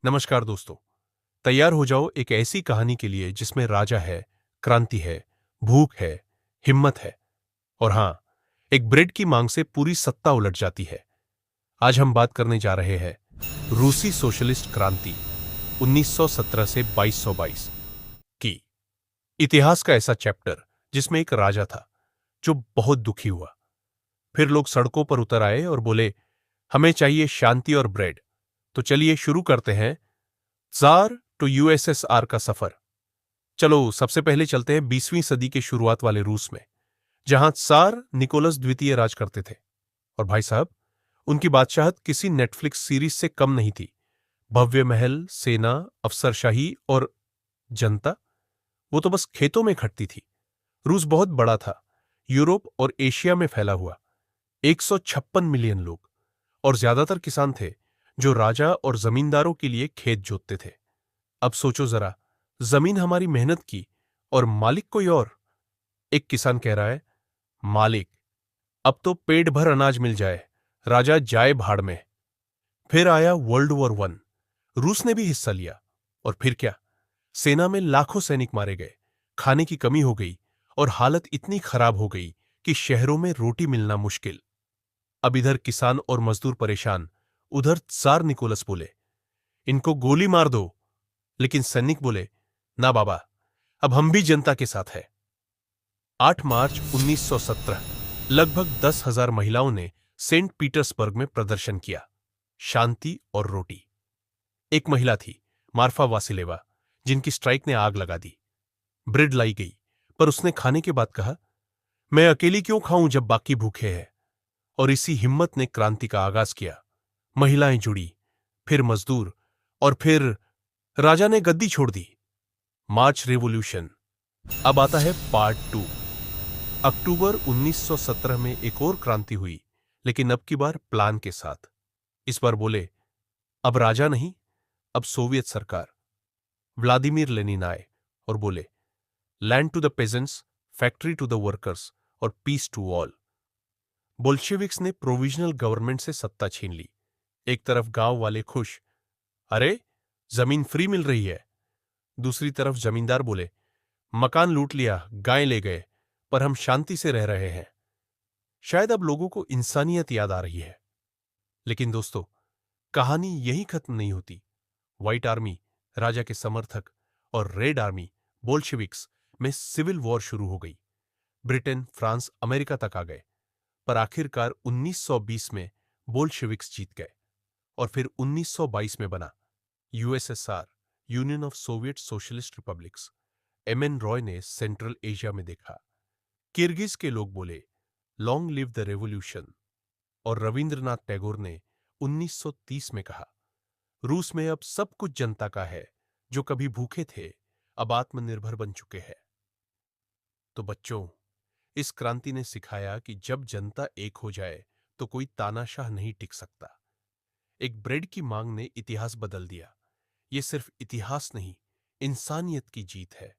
नमस्कार दोस्तों। तैयार हो जाओ एक ऐसी कहानी के लिए जिसमें राजा है, क्रांति है, भूख है, हिम्मत है और हां, एक ब्रेड की मांग से पूरी सत्ता उलट जाती है। आज हम बात करने जा रहे हैं रूसी सोशलिस्ट क्रांति 1917 से 2222 की। इतिहास का ऐसा चैप्टर जिसमें एक राजा था जो बहुत दुखी हुआ। फिर लोग सड़कों पर उतर आए और बोले, हमें चाहिए शांति और ब्रेड। तो चलिए शुरू करते हैं जार टू यूएसएसआर का सफर। चलो सबसे पहले चलते हैं 20वीं सदी के शुरुआत वाले रूस में, जहां त्सार निकोलस द्वितीय राज करते थे। और भाई साहब, उनकी बादशाहत किसी नेटफ्लिक्स सीरीज से कम नहीं थी। भव्य महल, सेना, अफसरशाही और जनता, वो तो बस खेतों में खटती थी। रूस बहुत बड़ा था, यूरोप और एशिया में फैला हुआ। 156 मिलियन लोग और ज्यादातर किसान थे जो राजा और जमींदारों के लिए खेत जोतते थे। अब सोचो जरा, जमीन हमारी मेहनत की और मालिक कोई और। एक किसान कह रहा है, मालिक अब तो पेट भर अनाज मिल जाए, राजा जाए भाड़ में। फिर आया वर्ल्ड वॉर वन। रूस ने भी हिस्सा लिया और फिर क्या, सेना में लाखों सैनिक मारे गए, खाने की कमी हो गई और हालत इतनी खराब हो गई कि शहरों में रोटी मिलना मुश्किल। अब इधर किसान और मजदूर परेशान, उधर त्सार निकोलस बोले, इनको गोली मार दो। लेकिन सैनिक बोले, ना बाबा, अब हम भी जनता के साथ है। 8 मार्च 1917 लगभग 10,000 महिलाओं ने सेंट पीटर्सबर्ग में प्रदर्शन किया। शांति और रोटी। एक महिला थी, मार्फा वासिलेवा, जिनकी स्ट्राइक ने आग लगा दी। ब्रेड लाई गई, पर उसने खाने के बाद कहा, मैं अकेली क्यों खाऊं जब बाकी भूखे हैं। और इसी हिम्मत ने क्रांति का आगाज किया। महिलाएं जुड़ी, फिर मजदूर, और फिर राजा ने गद्दी छोड़ दी। मार्च रेवोल्यूशन। अब आता है पार्ट 2। अक्टूबर 1917 में एक और क्रांति हुई, लेकिन अब की बार प्लान के साथ। इस बार बोले, अब राजा नहीं, अब सोवियत सरकार। व्लादिमीर लेनिन आए और बोले, land to the peasants, factory to the workers और पीस टू ऑल। बोल्शेविक्स ने प्रोविजनल गवर्नमेंट से सत्ता छीन ली। एक तरफ गांव वाले खुश, अरे जमीन फ्री मिल रही है। दूसरी तरफ जमींदार बोले, मकान लूट लिया, गाय ले गए, पर हम शांति से रह रहे हैं। शायद अब लोगों को इंसानियत याद आ रही है। लेकिन दोस्तों, कहानी यही खत्म नहीं होती। व्हाइट आर्मी, राजा के समर्थक, और रेड आर्मी, बोल्शेविक्स में सिविल वॉर शुरू हो गई। ब्रिटेन, फ्रांस, अमेरिका तक आ गए, पर आखिरकार 1920 में बोल्शेविक्स जीत गए। और फिर 1922 में बना USSR, Union of Soviet Socialist Republics. MN Roy ने सेंट्रल एशिया में देखा। किर्गिज के लोग बोले, लॉन्ग लिव द रेवोल्यूशन। और रविंद्रनाथ टैगोर ने 1930 में कहा, रूस में अब सब कुछ जनता का है, जो कभी भूखे थे अब आत्मनिर्भर बन चुके हैं। तो बच्चों, इस क्रांति ने सिखाया कि जब जनता एक हो जाए तो कोई तानाशाह नहीं टिक सकता। एक ब्रेड की मांग ने इतिहास बदल दिया। ये सिर्फ इतिहास नहीं, इंसानियत की जीत है।